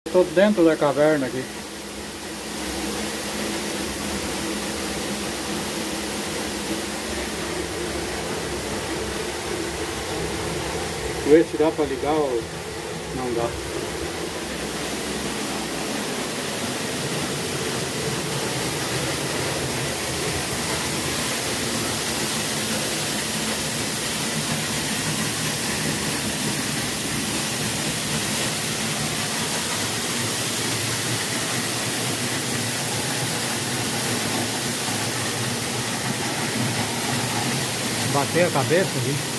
Estou dentro da caverna aqui. Ver se dá para ligar ou não dá. Bater a cabeça ali.